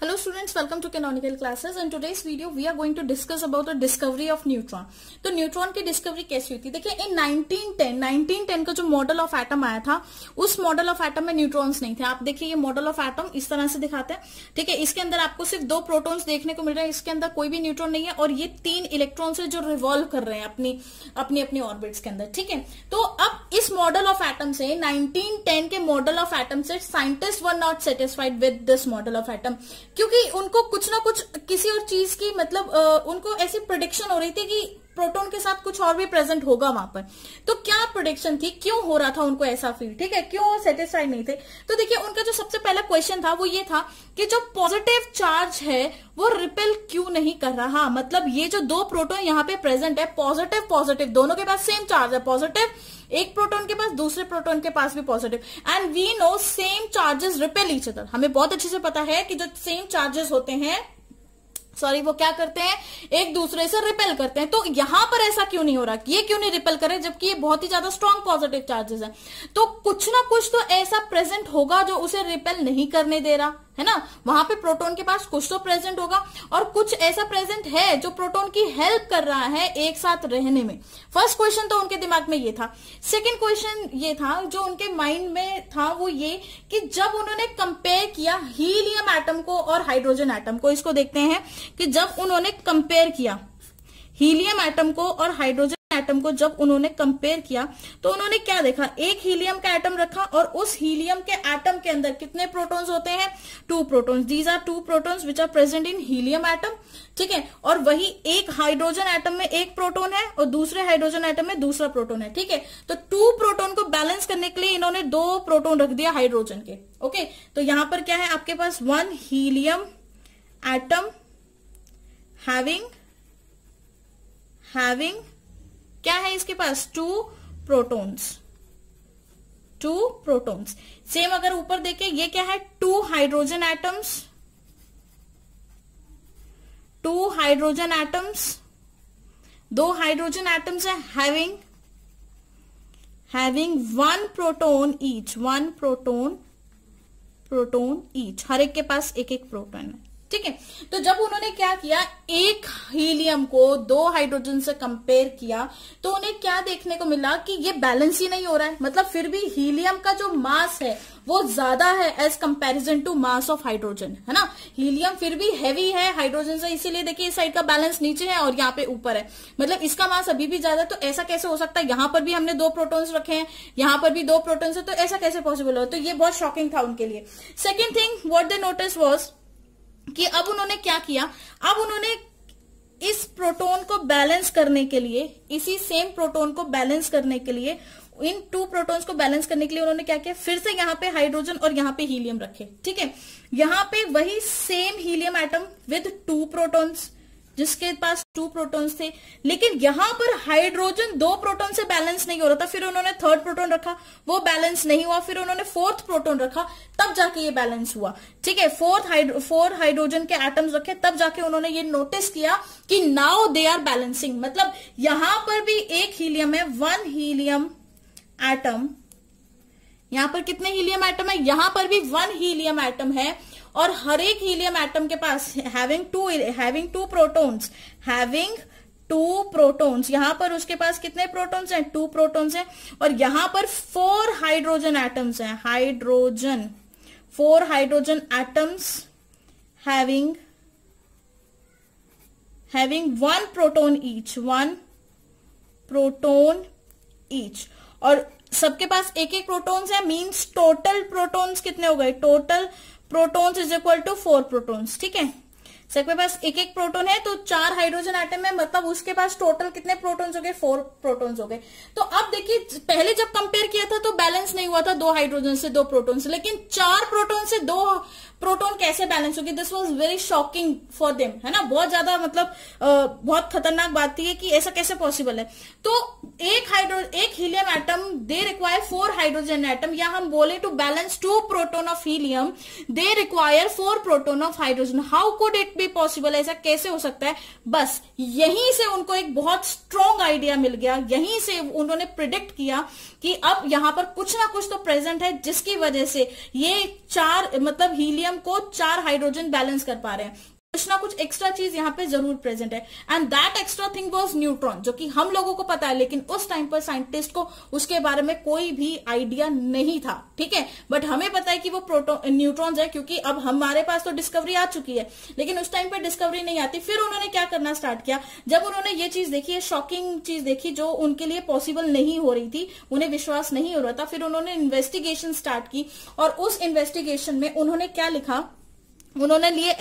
Hello students, welcome to canonical classes. In today's video we are going to discuss about the discovery of neutron. तो neutron की discovery कैसी हुई थी? देखिए इन 1910 का जो मॉडल ऑफ एटम आया था उस मॉडल ऑफ एटम में न्यूट्रॉन्स नहीं थे। आप देखिए ये मॉडल ऑफ एटम इस तरह से दिखाते हैं, ठीक है। इसके अंदर आपको सिर्फ 2 प्रोटॉन्स देखने को मिल रहे हैं, इसके अंदर कोई भी न्यूट्रॉन नहीं है और ये 3 इलेक्ट्रॉन्स है जो रिवॉल्व कर रहे हैं अपनी ऑर्बिट्स के अंदर, ठीक है। तो अब इस मॉडल ऑफ एटम से 1910 के मॉडल ऑफ एटम से scientist were not satisfied with this model of atom, क्योंकि उनको कुछ ना कुछ किसी और चीज की मतलब उनको ऐसी प्रेडिक्शन हो रही थी कि प्रोटॉन के साथ कुछ और भी प्रेजेंट होगा वहां पर। तो क्या प्रेडिक्शन थी, क्यों हो रहा था उनको ऐसा फील, ठीक है, क्यों सेटिस्फाइड नहीं थे? तो देखिए उनका जो सबसे पहला क्वेश्चन था वो ये था कि जो पॉजिटिव चार्ज है वो रिपेल क्यों नहीं कर रहा। मतलब ये जो 2 प्रोटॉन यहाँ पे प्रेजेंट है, पॉजिटिव दोनों के पास सेम चार्ज है, पॉजिटिव एक प्रोटॉन के पास, दूसरे प्रोटॉन के पास भी positive, and we know same charges repel each other. हमें बहुत अच्छे से पता है कि जो सेम चार्जेस होते हैं वो क्या करते हैं, एक दूसरे से रिपेल करते हैं। तो यहां पर ऐसा क्यों नहीं हो रहा, ये क्यों नहीं रिपेल करे जबकि ये बहुत ही ज्यादा स्ट्रॉन्ग पॉजिटिव चार्जेस हैं? तो कुछ ना कुछ तो ऐसा प्रेजेंट होगा जो उसे रिपेल नहीं करने दे रहा है ना। वहां पे प्रोटॉन के पास कुछ तो प्रेजेंट होगा और कुछ ऐसा प्रेजेंट है जो प्रोटॉन की हेल्प कर रहा है एक साथ रहने में। फर्स्ट क्वेश्चन तो उनके दिमाग में ये था। सेकंड क्वेश्चन ये था जो उनके माइंड में था वो ये कि जब उन्होंने कंपेयर किया हीलियम एटम को और हाइड्रोजन एटम को, इसको देखते हैं कि जब उन्होंने कंपेयर किया हीलियम एटम को और हाइड्रोजन एटम को, जब उन्होंने कंपेयर किया तो उन्होंने क्या देखा, एक हीलियम का एटम रखा और उस हीलियम के एटम के अंदर कितने प्रोटॉन्स होते हैं, 2 protons. These are 2 protons which are present in helium atom, ठीक है। और वही एक हाइड्रोजन एटम में 1 प्रोटॉन है और दूसरे हाइड्रोजन एटम में दूसरा प्रोटॉन है, ठीक है। तो 2 प्रोटॉन को बैलेंस करने के लिए इन्होंने 2 प्रोटॉन रख दिया हाइड्रोजन के, ओके। तो यहां पर क्या है आपके पास, 1 हीलियम एटम हैविंग क्या है इसके पास, 2 प्रोटॉन्स। सेम अगर ऊपर देखें ये क्या है, 2 हाइड्रोजन एटम्स, 2 हाइड्रोजन एटम्स है having 1 proton each, 1 proton each, हर एक के पास एक प्रोटॉन है, ठीक है। तो जब उन्होंने क्या किया, एक हीलियम को 2 हाइड्रोजन से कंपेयर किया तो उन्हें क्या देखने को मिला कि ये बैलेंस ही नहीं हो रहा है। मतलब फिर भी हीलियम का जो मास है वो ज्यादा है as comparison to mass of hydrogen, है ना। हीलियम फिर भी हैवी है हाइड्रोजन से, इसीलिए देखिए इस साइड का बैलेंस नीचे है और यहाँ पे ऊपर है, मतलब इसका मास अभी भी ज्यादा। तो ऐसा कैसे हो सकता है, यहां पर भी हमने 2 प्रोटॉन्स रखे हैं, यहां पर भी 2 प्रोटॉन्स है, तो ऐसा कैसे पॉसिबल हो? तो ये बहुत शॉकिंग था उनके लिए। Second thing what they notice was कि अब उन्होंने क्या किया, अब उन्होंने इस प्रोटॉन को बैलेंस करने के लिए, इसी सेम प्रोटॉन को बैलेंस करने के लिए, इन 2 प्रोटॉन्स को बैलेंस करने के लिए उन्होंने क्या किया, फिर से यहां पे हाइड्रोजन और यहां पे हीलियम रखे, ठीक है। यहां पे वही same helium atom with 2 protons, जिसके पास 2 प्रोटॉन्स थे, लेकिन यहां पर हाइड्रोजन 2 प्रोटॉन से बैलेंस नहीं हो रहा था। फिर उन्होंने 3rd प्रोटॉन रखा, वो बैलेंस नहीं हुआ, फिर उन्होंने 4th प्रोटॉन रखा, तब जाके ये बैलेंस हुआ, ठीक है। 4 हाइड्रोजन के एटम्स रखे, तब जाके उन्होंने ये नोटिस किया कि नाउ दे आर बैलेंसिंग। मतलब यहां पर भी एक हीलियम है, 1 हीलियम एटम, यहां पर कितने हीलियम एटम है, यहां पर भी 1 हीलियम एटम है और हर एक हीलियम एटम के पास हैविंग टू प्रोटॉन्स, यहां पर उसके पास कितने प्रोटॉन्स हैं, 2 प्रोटॉन्स हैं। और यहां पर 4 हाइड्रोजन एटम्स हैं, 4 hydrogen atoms having 1 proton each, और सबके पास एक प्रोटॉन्स है, मींस टोटल प्रोटॉन्स कितने हो गए, total protons is equal to 4 protons, ठीक है। सबके पास एक प्रोटॉन है तो 4 हाइड्रोजन एटम है, मतलब उसके पास टोटल कितने प्रोटॉन्स हो गए, 4 प्रोटॉन्स हो गए। तो अब देखिए पहले जब कंपेयर किया था तो बैलेंस नहीं हुआ था 2 हाइड्रोजन से 2 प्रोटॉन से, लेकिन 4 प्रोटॉन से 2 प्रोटॉन कैसे बैलेंस होगी? This was very shocking for them, है ना। बहुत ज्यादा मतलब बहुत खतरनाक बात थी कि ऐसा कैसे पॉसिबल है। तो एक helium atom they require 4 hydrogen atom, या हम बोले to balance 2 proton of helium they require 4 proton of hydrogen. How could it be possible, ऐसा कैसे हो सकता है? बस यहीं से उनको एक बहुत स्ट्रॉन्ग आइडिया मिल गया, यहीं से उन्होंने प्रिडिक्ट किया कि अब यहां पर कुछ ना कुछ तो प्रेजेंट है जिसकी वजह से ये 4 मतलब हीलियम हीलियम को 4 हाइड्रोजन बैलेंस कर पा रहे हैं। कुछ ना कुछ एक्स्ट्रा चीज यहाँ पे जरूर प्रेजेंट है, and that extra thing was neutron, जो कि हम लोगों को पता है, लेकिन उस टाइम पर साइंटिस्ट को उसके बारे में कोई भी आइडिया नहीं था, ठीक है। बट हमें पता है कि वो न्यूट्रॉन्स है, क्योंकि अब हमारे पास तो डिस्कवरी आ चुकी है, लेकिन उस टाइम पर डिस्कवरी नहीं आती। फिर उन्होंने क्या करना स्टार्ट किया, जब उन्होंने ये चीज देखी है, शॉकिंग चीज देखी जो उनके लिए पॉसिबल नहीं हो रही थी, उन्हें विश्वास नहीं हो रहा था, फिर उन्होंने इन्वेस्टिगेशन स्टार्ट की, और उस इन्वेस्टिगेशन में उन्होंने क्या लिखा, उन्होंने लिए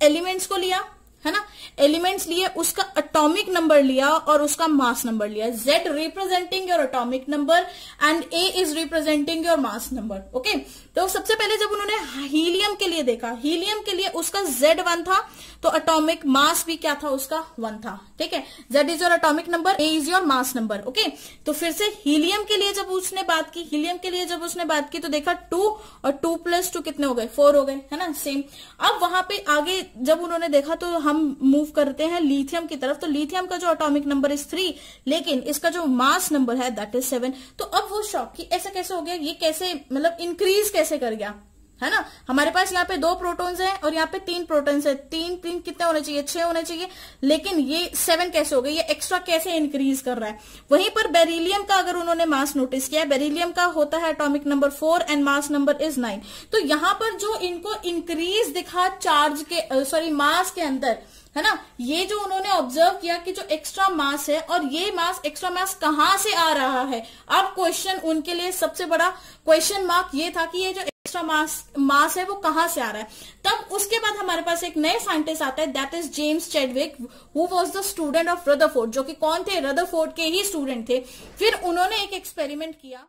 एलिमेंट्स को लिया, है ना, एलिमेंट्स लिए, उसका एटॉमिक नंबर लिया और उसका मास नंबर लिया। Z representing your atomic number and A is representing your mass number. Okay, तो सबसे पहले जब उन्होंने हीलियम के लिए देखा, हीलियम के लिए उसका Z1 था, तो एटॉमिक मास भी क्या था, उसका 1 था, ठीक है। Z is your atomic number, A is your mass number. Okay, तो फिर से हीलियम के लिए जब उसने बात की, तो देखा 2 और 2 + 2 कितने हो गए, 4 हो गए, है ना, सेम। अब वहां पे आगे जब उन्होंने देखा तो हम मूव करते हैं लिथियम की तरफ, तो लिथियम का जो एटॉमिक नंबर इज 3, लेकिन इसका जो मास नंबर है दैट इज 7। तो अब वो शॉक कि ऐसा कैसे हो गया, ये कैसे, मतलब इंक्रीज कैसे कर गया, है ना। हमारे पास यहाँ पे 2 प्रोटॉन्स हैं और यहाँ पे 3 प्रोटॉन्स है, 3 कितने होने चाहिए, 6 होने चाहिए, लेकिन ये 7 कैसे हो गए, ये एक्स्ट्रा कैसे इंक्रीज कर रहा है। वहीं पर बेरिलियम का अगर उन्होंने मास नोटिस किया, बेरिलियम का होता है atomic number 4 and mass number is 9। तो यहाँ पर जो इनको इंक्रीज दिखा चार्ज के मास के अंदर, है ना, ये जो उन्होंने ऑब्जर्व किया कि जो एक्स्ट्रा मास है, और ये एक्स्ट्रा मास कहां से आ रहा है। अब क्वेश्चन उनके लिए सबसे बड़ा क्वेश्चन मार्क ये था कि ये जो एक्स्ट्रा मास है वो कहां से आ रहा है। तब उसके बाद हमारे पास एक नए साइंटिस्ट आता है, that is James Chadwick, who was the student of Rutherford, जो कि कौन थे, रदरफोर्ड के ही स्टूडेंट थे। फिर उन्होंने एक एक्सपेरिमेंट किया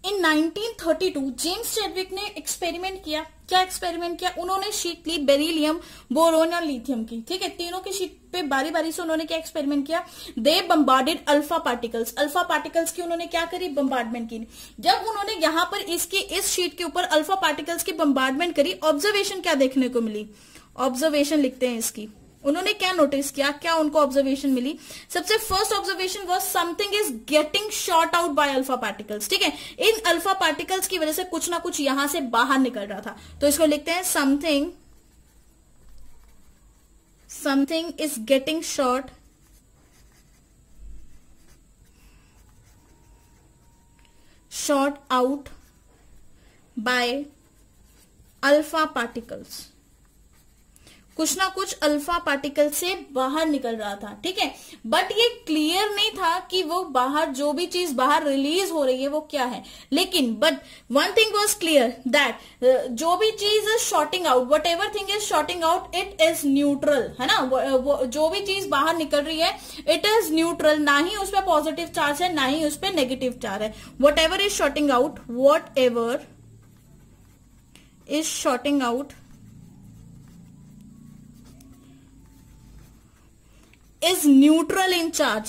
इन 1932। जेम्स चैडविक ने एक्सपेरिमेंट किया, क्या एक्सपेरिमेंट किया, उन्होंने शीट ली बेरिलियम, बोरोन और लिथियम की, ठीक है, तीनों की शीट पे बारी बारी से उन्होंने क्या एक्सपेरिमेंट किया, दे बम्बार्डेड अल्फा पार्टिकल्स की उन्होंने क्या करी, बम्बार्डमेंट की। जब उन्होंने यहां पर इस शीट के ऊपर अल्फा पार्टिकल्स की बम्बार्डमेंट करी, ऑब्जर्वेशन क्या देखने को मिली, ऑब्जर्वेशन लिखते हैं इसकी, उन्होंने क्या नोटिस किया, क्या उनको ऑब्जर्वेशन मिली। सबसे first observation was something is getting short out by alpha particles, ठीक है, इन अल्फा पार्टिकल्स की वजह से कुछ ना कुछ यहां से बाहर निकल रहा था। तो इसको लिखते हैं something is getting short out by alpha particles, कुछ ना कुछ अल्फा पार्टिकल से बाहर निकल रहा था, ठीक है। बट ये क्लियर नहीं था कि वो बाहर, जो भी चीज बाहर रिलीज हो रही है वो क्या है, लेकिन but one thing was clear that जो भी चीज is shorting out, whatever thing is shorting out, it is neutral, है ना, वो जो भी चीज बाहर निकल रही है इट इज न्यूट्रल, ना ही उस पर पॉजिटिव चार्ज है, ना ही उस पर नेगेटिव चार्ज है। Whatever is shorting out is neutral in charge,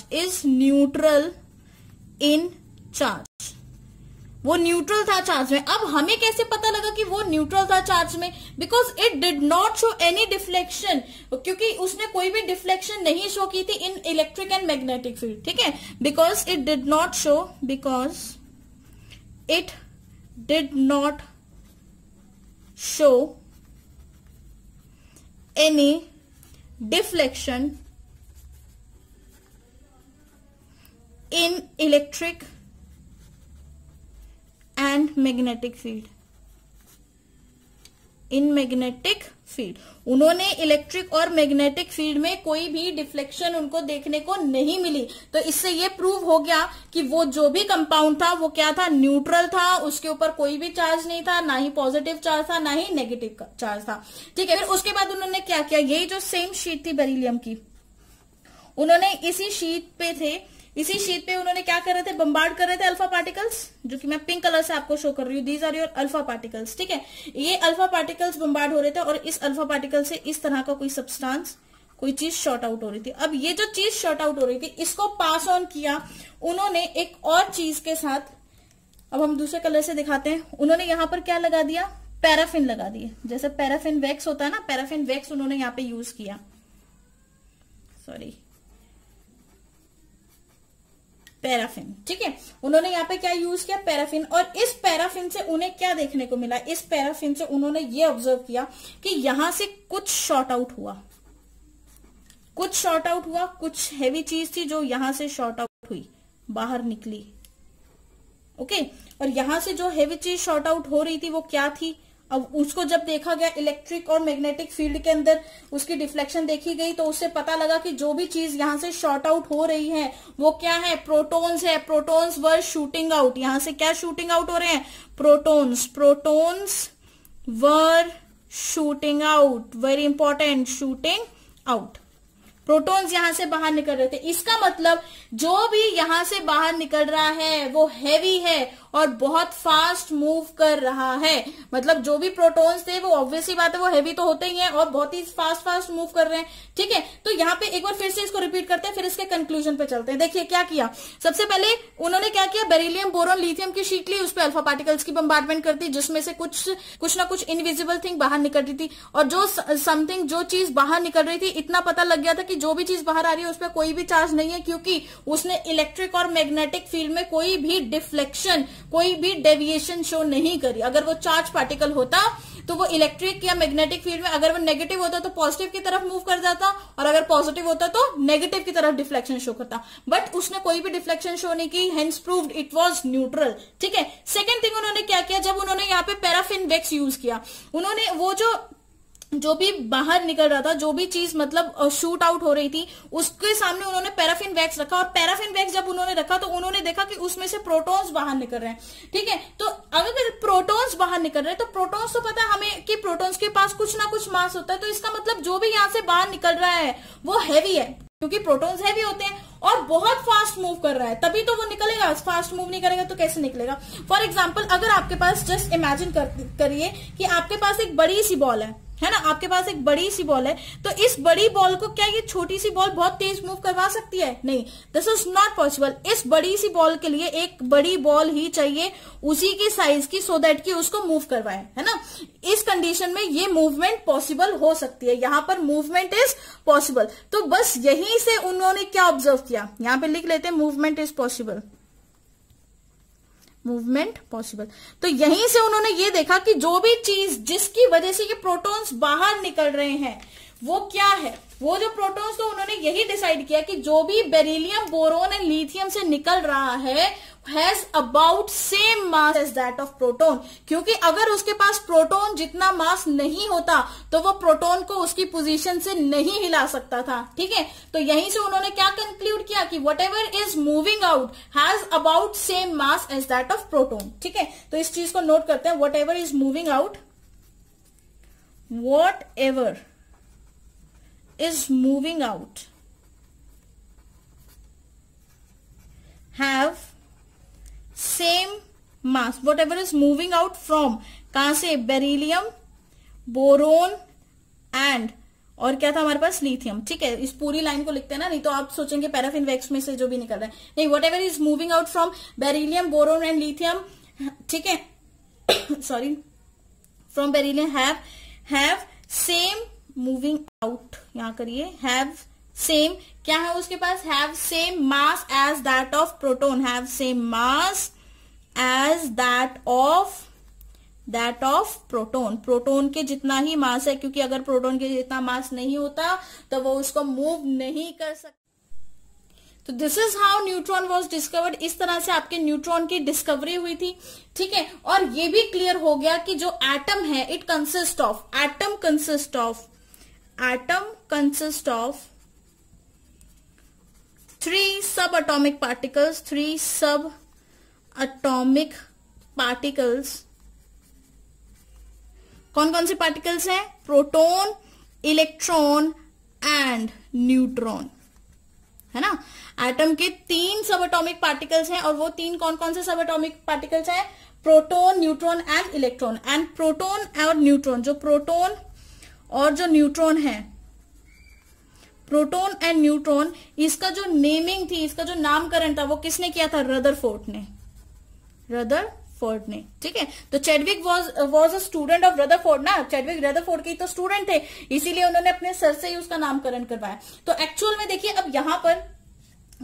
वो न्यूट्रल था चार्ज में। अब हमें कैसे पता लगा कि वो न्यूट्रल था चार्ज में, because it did not show any deflection, क्योंकि उसने कोई भी डिफ्लेक्शन नहीं शो की थी इन इलेक्ट्रिक एंड मैग्नेटिक फील्ड, ठीक है, because it did not show any deflection in electric and magnetic field, उन्होंने इलेक्ट्रिक और मैग्नेटिक फील्ड में कोई भी डिफ्लेक्शन उनको देखने को नहीं मिली। तो इससे ये प्रूव हो गया कि वो जो भी कंपाउंड था वो क्या था, न्यूट्रल था, उसके ऊपर कोई भी चार्ज नहीं था, ना ही पॉजिटिव चार्ज था, ना ही नेगेटिव चार्ज था, ठीक है। फिर उसके बाद उन्होंने क्या किया, यही जो सेम शीट थी बेरिलियम की, उन्होंने इसी शीट पे उन्होंने क्या कर रहे थे, बम्बार्ड कर रहे थे अल्फा पार्टिकल्स, जो कि मैं पिंक कलर से आपको शो कर रही हूँ, these are your alpha particles, ठीक है। ये अल्फा पार्टिकल्स बम्बार्ड हो रहे थे और इस अल्फा पार्टिकल से इस तरह का कोई सब्सटेंस, कोई चीज शॉर्ट आउट हो रही थी। अब ये जो चीज शॉर्ट आउट हो रही थी इसको पास ऑन किया उन्होंने एक और चीज के साथ, अब हम दूसरे कलर से दिखाते हैं, उन्होंने यहां पर क्या लगा दिया, पैराफिन लगा दिए, जैसे पैराफिन वैक्स होता है ना, पैराफिन वैक्स उन्होंने यहाँ पे यूज किया, पैराफिन। ठीक है, उन्होंने यहाँ पे क्या यूज किया, पैराफिन। और इस पैराफिन से उन्हें क्या देखने को मिला, इस पैराफिन से उन्होंने ये ऑब्जर्व किया कि यहां से कुछ शॉर्ट आउट हुआ, कुछ हैवी चीज थी जो यहां से शॉर्ट आउट हुई, बाहर निकली। ओके, और यहां से जो हैवी चीज शॉर्ट आउट हो रही थी वो क्या थी, अब उसको जब देखा गया इलेक्ट्रिक और मैग्नेटिक फील्ड के अंदर उसकी डिफ्लेक्शन देखी गई, तो उससे पता लगा कि जो भी चीज यहां से शॉर्ट आउट हो रही है वो क्या है, प्रोटॉन्स है। प्रोटॉन्स वर शूटिंग आउट, यहां से क्या शूटिंग आउट हो रहे हैं, protons were shooting out, very important, shooting out. Protons यहां से बाहर निकल रहे थे। इसका मतलब जो भी यहां से बाहर निकल रहा है वो हैवी है और बहुत फास्ट मूव कर रहा है। मतलब जो भी प्रोटॉन्स थे वो ऑब्वियसली बात है वो हैवी तो होते ही हैं और बहुत ही फास्ट मूव कर रहे हैं। ठीक है, तो यहाँ पे एक बार फिर से इसको रिपीट करते हैं, फिर इसके कंक्लूजन पे चलते हैं। देखिए क्या किया, सबसे पहले उन्होंने क्या किया, बेरिलियम, बोरॉन, लिथियम की शीट ली, उस पर अल्फा पार्टिकल्स की बम्बार्डमेंट कर दी, जिसमें से कुछ ना कुछ इनविजिबल थिंग बाहर निकल रही थी। और जो चीज बाहर निकल रही थी, इतना पता लग गया था कि जो भी चीज बाहर आ रही है उस पर कोई भी चार्ज नहीं है, क्योंकि उसने इलेक्ट्रिक और मैग्नेटिक फील्ड में कोई भी डिफ्लेक्शन, कोई भी डेविएशन शो नहीं करी। अगर वो चार्ज पार्टिकल होता तो वो इलेक्ट्रिक या मैग्नेटिक फील्ड में अगर वो नेगेटिव होता तो पॉजिटिव की तरफ मूव कर जाता, और अगर पॉजिटिव होता तो नेगेटिव की तरफ डिफ्लेक्शन शो करता। बट उसने कोई भी डिफ्लेक्शन शो नहीं की, hence proved it was neutral. ठीक है, सेकंड थिंग उन्होंने क्या किया, जब उन्होंने यहाँ पे पैराफिन वैक्स यूज किया, उन्होंने वो जो भी बाहर निकल रहा था, जो भी चीज मतलब शूट आउट हो रही थी, उसके सामने उन्होंने पैराफिन वैक्स रखा। और पैराफिन वैक्स जब उन्होंने रखा तो उन्होंने देखा कि उसमें से प्रोटॉन्स बाहर निकल रहे हैं। ठीक है, तो अगर प्रोटॉन्स बाहर निकल रहे हैं तो प्रोटॉन्स तो पता है हमें कि प्रोटॉन्स के पास कुछ ना कुछ मास होता है, तो इसका मतलब जो भी यहां से बाहर निकल रहा है वो हैवी है, क्योंकि प्रोटॉन्स हैवी होते हैं और बहुत फास्ट मूव कर रहा है, तभी तो वो निकलेगा। फास्ट मूव नहीं करेगा तो कैसे निकलेगा। फॉर एग्जाम्पल, अगर आपके पास, जस्ट इमेजिन करिए कि आपके पास एक बड़ी सी बॉल है ना, आपके पास एक बड़ी सी बॉल है, तो इस बड़ी बॉल को क्या ये छोटी सी बॉल बहुत तेज मूव करवा सकती है? नहीं, दिस इज नॉट पॉसिबल। इस बड़ी सी बॉल के लिए एक बड़ी बॉल ही चाहिए उसी की साइज की, सो दैट कि उसको मूव करवाए, है ना। इस कंडीशन में ये मूवमेंट पॉसिबल हो सकती है, यहां पर मूवमेंट इज पॉसिबल। तो बस यहीं से उन्होंने क्या ऑब्जर्व किया, यहां पे लिख लेते हैं, movement is possible, movement possible. तो यहीं से उन्होंने ये देखा कि जो भी चीज जिसकी वजह से ये प्रोटॉन्स बाहर निकल रहे हैं वो क्या है, वो जो प्रोटॉन्स, तो उन्होंने यही डिसाइड किया कि जो भी बेरिलियम, बोरोन एंड लिथियम से निकल रहा है has about same mass as that of proton. क्योंकि अगर उसके पास प्रोटॉन जितना मास नहीं होता तो वो प्रोटॉन को उसकी पोजीशन से नहीं हिला सकता था। ठीक है, तो यहीं से उन्होंने क्या कंक्लूड किया कि whatever is moving out has about same mass as that of proton. ठीक है, तो इस चीज को नोट करते हैं, whatever is moving out, whatever is moving out have same mass, whatever is moving out from, कहां से, बेरिलियम, बोरोन एंड, और क्या था हमारे पास, लिथियम। ठीक है, इस पूरी लाइन को लिखते हैं ना, नहीं तो आप सोचेंगे पैराफिन वैक्स में से जो भी निकल रहा है, नहीं, whatever is moving out from beryllium, boron and lithium, ठीक है, sorry, from beryllium have same moving out, यहां करिए, हैव सेम, क्या है उसके पास, have same mass as that of proton, have same mass as that of proton. Proton के जितना ही मास है, क्योंकि अगर प्रोटॉन के जितना मास नहीं होता तो वो उसको मूव नहीं कर सकता। तो this is how neutron was discovered. इस तरह से आपके न्यूट्रॉन की डिस्कवरी हुई थी। ठीक है, और ये भी क्लियर हो गया कि जो एटम है, it consist of, atom consist of 3 सब अटोमिक पार्टिकल्स, 3 सब अटोमिक पार्टिकल्स। कौन कौन से पार्टिकल्स हैं, प्रोटॉन, इलेक्ट्रॉन एंड न्यूट्रॉन, है ना। एटम के 3 सब अटोमिक पार्टिकल्स हैं, और वो 3 कौन कौन से सब अटोमिक पार्टिकल्स हैं, proton, neutron and electron. And proton और न्यूट्रॉन, जो प्रोटॉन और जो न्यूट्रॉन है, प्रोटॉन एंड न्यूट्रॉन, इसका जो नेमिंग थी, इसका जो नामकरण था, वो किसने किया था, रदरफोर्ड ने। ठीक है, तो Chadwick was a student of Rutherford ना, चैडविक रदरफोर्ड के तो स्टूडेंट थे, इसीलिए उन्होंने अपने सर से ही उसका नामकरण करवाया। तो एक्चुअल में देखिए, अब यहां पर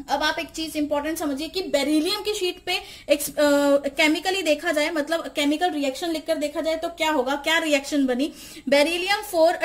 अब आप एक चीज इंपॉर्टेंट समझिए कि बेरिलियम की शीट पे केमिकली देखा जाए, मतलब केमिकल रिएक्शन लिखकर देखा जाए तो क्या होगा, क्या रिएक्शन बनी। Beryllium 4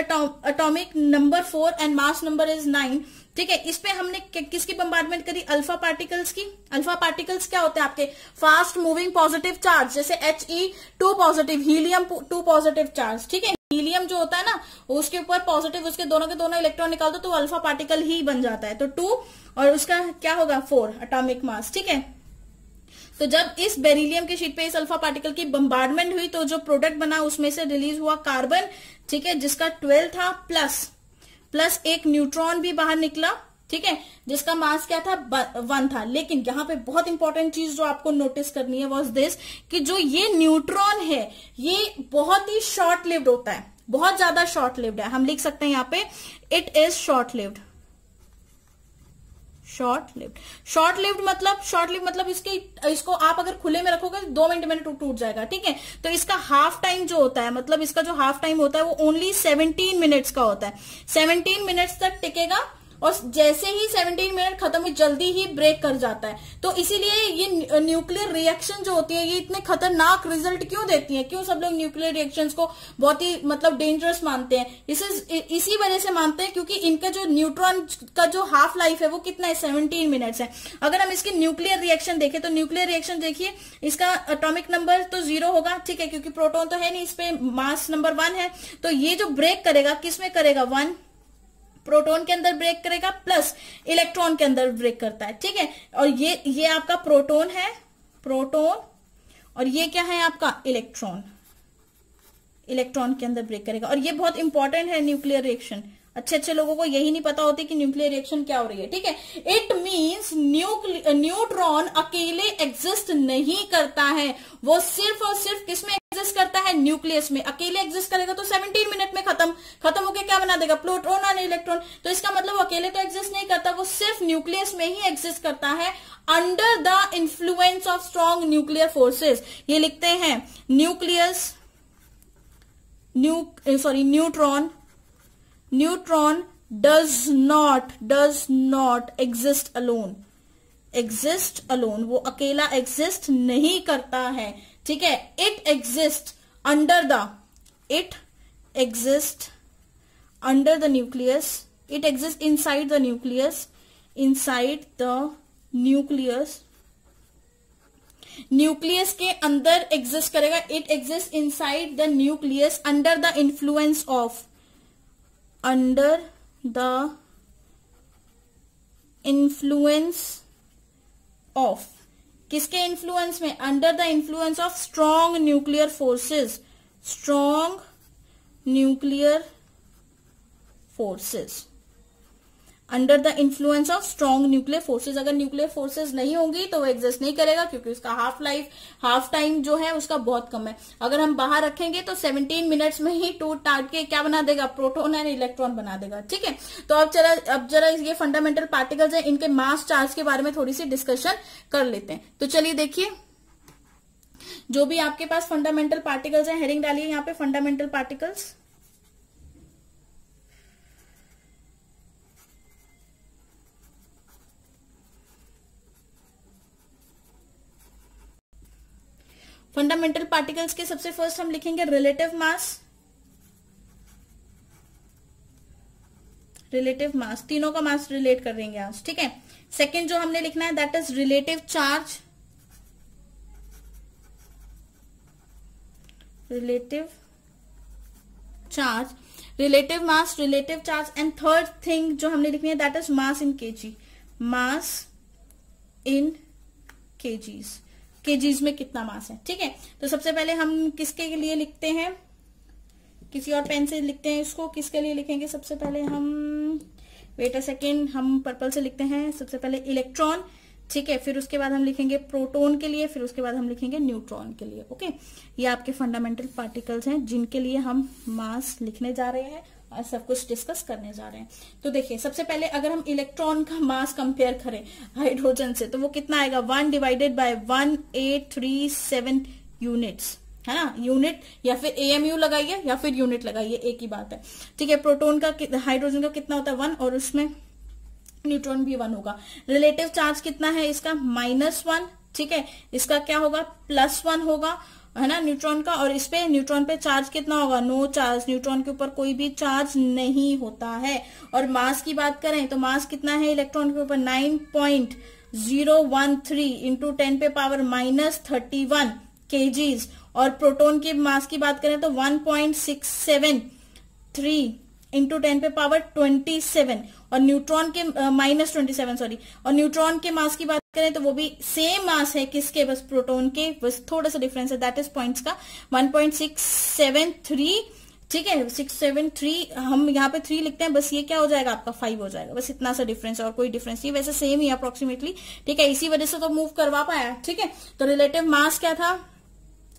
atomic number 4 and mass number is 9। ठीक है, इस पे हमने किसकी बम्बार्डमेंट करी, अल्फा पार्टिकल्स की। अल्फा पार्टिकल्स क्या होते हैं आपके, फास्ट मूविंग पॉजिटिव चार्ज, जैसे He2 positive, helium 2 positive charge. ठीक है, हीलियम जो होता है ना उसके ऊपर पॉजिटिव, उसके दोनों के दोनों इलेक्ट्रॉन निकाल दो तो अल्फा पार्टिकल ही बन जाता है। तो 2 और उसका क्या होगा 4 एटॉमिक मास। ठीक है, तो जब इस बेरिलियम की शीट पे इस अल्फा पार्टिकल की बम्बार्डमेंट हुई तो जो प्रोडक्ट बना उसमें से रिलीज हुआ कार्बन। ठीक है, जिसका 12 था, प्लस एक न्यूट्रॉन भी बाहर निकला। ठीक है, जिसका मास क्या था 1 था। लेकिन यहाँ पे बहुत इंपॉर्टेंट चीज जो आपको नोटिस करनी है वॉज दिस, कि जो ये न्यूट्रॉन है ये बहुत ही शॉर्ट लिव्ड होता है, बहुत ज्यादा शॉर्ट लिव्ड है। हम लिख सकते हैं यहाँ पे it is short lived. Short lived मतलब इसको आप अगर खुले में रखोगे 2 मिनट में टूट जाएगा। ठीक है, तो इसका हाफ टाइम जो होता है, मतलब इसका जो हाफ टाइम होता है वो ओनली 17 मिनट्स का होता है। 17 मिनट्स तक टिकेगा और जैसे ही 17 मिनट खत्म हुई जल्दी ही ब्रेक कर जाता है। तो इसीलिए ये न्यूक्लियर रिएक्शन जो होती है ये इतने खतरनाक रिजल्ट क्यों देती है, क्यों सब लोग न्यूक्लियर रिएक्शंस को बहुत ही मतलब डेंजरस मानते हैं, इसी वजह से मानते हैं क्योंकि इनका जो न्यूट्रॉन का जो हाफ लाइफ है वो कितना है 17 मिनट्स है। अगर हम इसकी न्यूक्लियर रिएक्शन देखें तो न्यूक्लियर रिएक्शन देखिए, इसका एटॉमिक नंबर तो 0 होगा। ठीक है, क्योंकि प्रोटॉन तो है नहीं, इस पे मास नंबर 1 है। तो ये जो ब्रेक करेगा किस में करेगा, 1 प्रोटॉन के अंदर ब्रेक करेगा, प्लस इलेक्ट्रॉन के अंदर ब्रेक करता है। ठीक है, और ये आपका प्रोटॉन है, और ये क्या है आपका इलेक्ट्रॉन के अंदर ब्रेक करेगा। और ये बहुत इंपॉर्टेंट है न्यूक्लियर रिएक्शन, अच्छे लोगों को यही नहीं पता होती कि न्यूक्लियर रिएक्शन क्या हो रही है। ठीक है, इट मींस न्यूट्रॉन अकेले एग्जिस्ट नहीं करता है, वो सिर्फ और सिर्फ किसमें एग्जिस्ट करता है, न्यूक्लियस में। अकेले एग्जिस्ट करेगा तो 17 मिनट में खत्म होके क्या बना देगा, प्रोटॉन और इलेक्ट्रॉन। तो इसका मतलब वो अकेले तो एग्जिस्ट नहीं करता, वो सिर्फ न्यूक्लियस में ही एग्जिस्ट करता है under the influence of strong nuclear forces. ये लिखते हैं neutron does not exist alone, वो अकेला एग्जिस्ट नहीं करता है। ठीक है, it exists under the nucleus, it exists inside the nucleus, nucleus के अंदर एग्जिस्ट करेगा। It exist inside the nucleus under the influence of किसके इन्फ्लुएंस में, under the influence of strong nuclear forces, under the influence of strong nuclear forces. अगर nuclear forces नहीं होंगी तो वो एग्जिस्ट नहीं करेगा, क्योंकि उसका हाफ टाइम जो है उसका बहुत कम है। अगर हम बाहर रखेंगे तो 17 मिनट्स में ही टूट टाट के क्या बना देगा, प्रोटॉन एंड इलेक्ट्रॉन बना देगा। ठीक है, तो अब जरा ये फंडामेंटल पार्टिकल्स है, इनके मास चार्ज के बारे में थोड़ी सी डिस्कशन कर लेते हैं। तो चलिए देखिए, जो भी आपके पास फंडामेंटल पार्टिकल्स है, हेडिंग डालिए यहाँ पे फंडामेंटल पार्टिकल्स। फंडामेंटल पार्टिकल्स के सबसे फर्स्ट हम लिखेंगे रिलेटिव मास, तीनों का मास रिलेट कर देंगे आज। ठीक है, सेकंड जो हमने लिखना है that is relative charge, relative mass, relative charge. And third thing जो हमने लिखनी है that is mass in KGs, KGs में कितना मास है। ठीक है, तो सबसे पहले हम किसके लिए लिखते हैं, किसी और पेन से लिखते हैं इसको, किसके लिए लिखेंगे सबसे पहले हम, वेट अ सेकेंड, हम पर्पल से लिखते हैं सबसे पहले इलेक्ट्रॉन। ठीक है, फिर उसके बाद हम लिखेंगे प्रोटॉन के लिए, फिर उसके बाद हम लिखेंगे न्यूट्रॉन के लिए। ओके, ये आपके फंडामेंटल पार्टिकल्स हैं जिनके लिए हम मास लिखने जा रहे हैं और सब कुछ डिस्कस करने जा रहे हैं। तो देखिए, सबसे पहले अगर हम इलेक्ट्रॉन का मास कंपेयर करें हाइड्रोजन से तो वो कितना आएगा, 1 डिवाइडेड बाय 1837 यूनिट्स, है ना। यूनिट या फिर AMU लगाइए या फिर यूनिट लगाइए, एक ही बात है। ठीक है, प्रोटॉन का हाइड्रोजन का कितना होता है 1, और उसमें न्यूट्रॉन भी 1 होगा। रिलेटिव चार्ज कितना है इसका, -1, ठीक है। इसका क्या होगा, +1 होगा, है ना, न्यूट्रॉन का। और इस पे न्यूट्रॉन पे चार्ज कितना होगा, नो चार्ज, न्यूट्रॉन के ऊपर कोई भी चार्ज नहीं होता है। और मास की बात करें तो मास कितना है इलेक्ट्रॉन के ऊपर, 9.013 इंटू 10⁻31 kgs। और प्रोटॉन के मास की बात करें तो 1.673 इंटू 10⁻27। और न्यूट्रॉन के -27 सॉरी। और न्यूट्रॉन के मास की बात करें तो वो भी सेम मास है किसके, बस प्रोटॉन के, बस थोड़ा सा डिफरेंस है, दैट इज पॉइंट्स का 1.673, ठीक है। 673 हम यहाँ पे 3 लिखते हैं, बस ये क्या हो जाएगा आपका 5 हो जाएगा, बस इतना सा डिफरेंस है और कोई डिफरेंस नहीं, वैसे सेम ही अप्रोक्सीमेटली, ठीक है। इसी वजह से तो मूव करवा पाया, ठीक है। तो रिलेटिव मास क्या था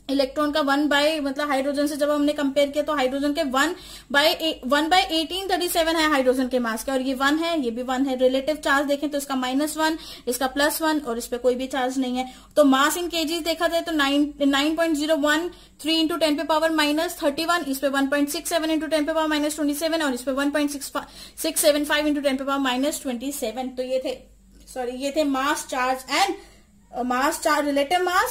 इलेक्ट्रॉन का, 1 मतलब हाइड्रोजन से जब हमने कंपेयर किया तो हाइड्रोजन के 1/1837 है हाइड्रोजन के मास के, और ये 1 है, ये भी 1 है। रिलेटिव चार्ज देखें तो इसका -1, इसका +1, और इस पे कोई भी चार्ज नहीं है। तो मास इन केजीज देखा जाए तो 9.013 इंटू 10⁻31, इस पे 1.67 इंटू 10⁻27, और इस पे 1.675 इंटू 10⁻27। तो ये थे मास charge and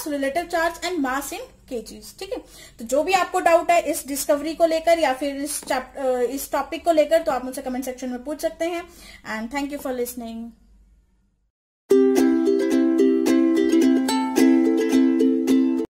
relative charge and mass in KGs, ठीक है। तो जो भी आपको डाउट है इस डिस्कवरी को लेकर या फिर इस टॉपिक को लेकर, तो आप मुझसे कमेंट सेक्शन में पूछ सकते हैं। And thank you for listening.